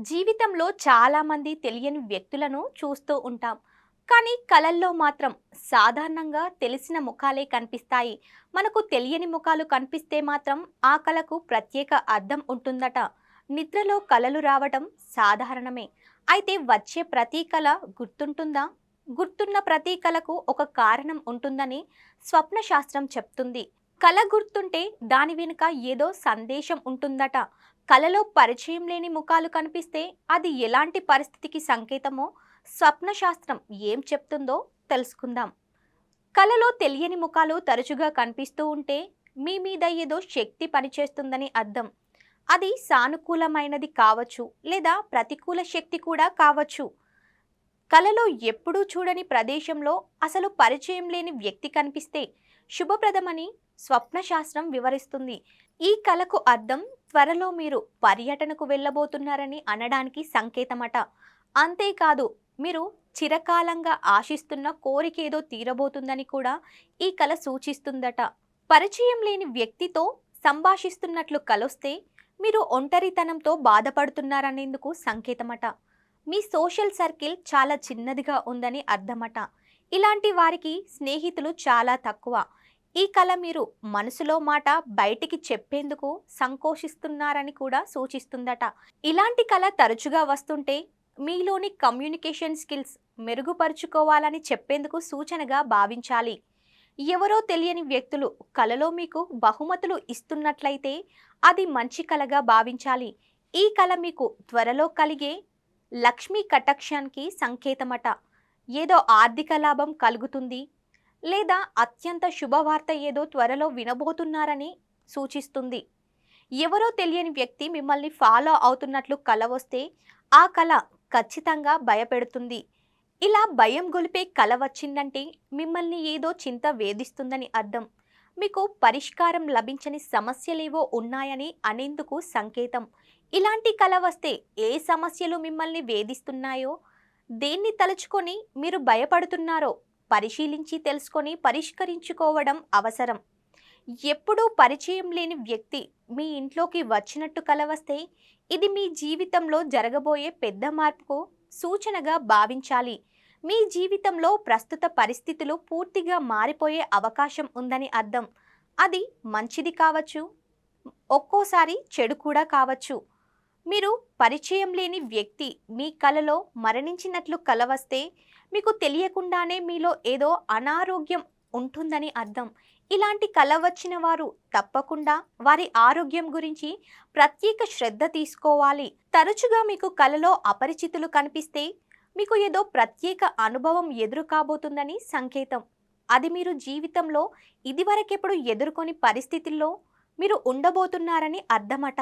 జీవితంలో చాలామంది తెలియని వ్యక్తులను చూస్తూ ఉంటాం. కానీ కళల్లో మాత్రం సాధారణంగా తెలిసిన ముఖాలే కనిపిస్తాయి. మనకు తెలియని ముఖాలు కనిపిస్తే మాత్రం ఆ కళకు ప్రత్యేక అర్థం ఉంటుందట. నిద్రలో కళలు రావడం సాధారణమే. అయితే వచ్చే ప్రతి కళ గుర్తుంటుందా? గుర్తున్న ప్రతి కళకు ఒక కారణం ఉంటుందని స్వప్న శాస్త్రం చెప్తుంది. కళ గుర్తుంటే దాని వెనుక ఏదో సందేశం ఉంటుందట. కలలో పరిచయం లేని ముఖాలు కనిపిస్తే అది ఎలాంటి పరిస్థితికి సంకేతమో స్వప్న శాస్త్రం ఏం చెప్తుందో తెలుసుకుందాం. కలలో తెలియని ముఖాలు తరచుగా కనిపిస్తూ ఉంటే మీ మీద ఏదో శక్తి పనిచేస్తుందని అర్థం. అది సానుకూలమైనది కావచ్చు లేదా ప్రతికూల శక్తి కూడా కావచ్చు. కలలో ఎప్పుడూ చూడని ప్రదేశంలో అసలు పరిచయం లేని వ్యక్తి కనిపిస్తే శుభప్రదమని స్వప్న శాస్త్రం వివరిస్తుంది. ఈ కలకు అర్థం త్వరలో మీరు పర్యటనకు వెళ్ళబోతున్నారని అనడానికి సంకేతమట. అంతేకాదు, మీరు చిరకాలంగా ఆశిస్తున్న కోరికేదో తీరబోతుందని కూడా ఈ కల సూచిస్తుందట. పరిచయం లేని వ్యక్తితో సంభాషిస్తున్నట్లు కలొస్తే మీరు ఒంటరితనంతో బాధపడుతున్నారనేందుకు సంకేతమట. మీ సోషల్ సర్కిల్ చాలా చిన్నదిగా ఉందని అర్థమట. ఇలాంటి వారికి స్నేహితులు చాలా తక్కువ. ఈ కళ మీరు మనసులో మాట బయటికి చెప్పేందుకు సంకోచిస్తున్నారని కూడా సూచిస్తుందట. ఇలాంటి కళ తరచుగా వస్తుంటే మీలోని కమ్యూనికేషన్ స్కిల్స్ మెరుగుపరుచుకోవాలని చెప్పేందుకు సూచనగా భావించాలి. ఎవరో తెలియని వ్యక్తులు కలలో మీకు బహుమతులు ఇస్తున్నట్లయితే అది మంచి కళగా భావించాలి. ఈ కళ మీకు త్వరలో కలిగే లక్ష్మీ కటాక్షానికి సంకేతమట. ఏదో ఆర్థిక లాభం కలుగుతుంది లేదా అత్యంత శుభవార్త ఏదో త్వరలో వినబోతున్నారని సూచిస్తుంది. ఎవరో తెలియని వ్యక్తి మిమ్మల్ని ఫాలో అవుతున్నట్లు కల వస్తే ఆ కల ఖచ్చితంగా భయపెడుతుంది. ఇలా భయం గొలిపే కల వచ్చిందంటే మిమ్మల్ని ఏదో చింత వేధిస్తుందని అర్థం. మీకు పరిష్కారం లభించని సమస్యలేవో ఉన్నాయని అనేందుకు సంకేతం. ఇలాంటి కల వస్తే ఏ సమస్యలు మిమ్మల్ని వేధిస్తున్నాయో, దేన్ని తలుచుకొని మీరు భయపడుతున్నారో పరిశీలించి తెలుసుకొని పరిష్కరించుకోవడం అవసరం. ఎప్పుడూ పరిచయం లేని వ్యక్తి మీ ఇంట్లోకి వచ్చినట్టు కల వస్తే ఇది మీ జీవితంలో జరగబోయే పెద్ద మార్పుకు సూచనగా భావించాలి. మీ జీవితంలో ప్రస్తుత పరిస్థితులు పూర్తిగా మారిపోయే అవకాశం ఉందని అర్థం. అది మంచిది కావచ్చు, ఒక్కోసారి చెడు కూడా కావచ్చు. మీరు పరిచయం లేని వ్యక్తి మీ కలలో మరణించినట్లు కల వస్తే మీకు తెలియకుండానే మీలో ఏదో అనారోగ్యం ఉంటుందని అర్థం. ఇలాంటి కల వచ్చిన వారు తప్పకుండా వారి ఆరోగ్యం గురించి ప్రత్యేక శ్రద్ధ తీసుకోవాలి. తరచుగా మీకు కలలో అపరిచితులు కనిపిస్తే మీకు ఏదో ప్రత్యేక అనుభవం ఎదురు కాబోతుందని సంకేతం. అది మీరు జీవితంలో ఇదివరకెప్పుడు ఎదుర్కొని పరిస్థితుల్లో మీరు ఉండబోతున్నారని అర్థమట.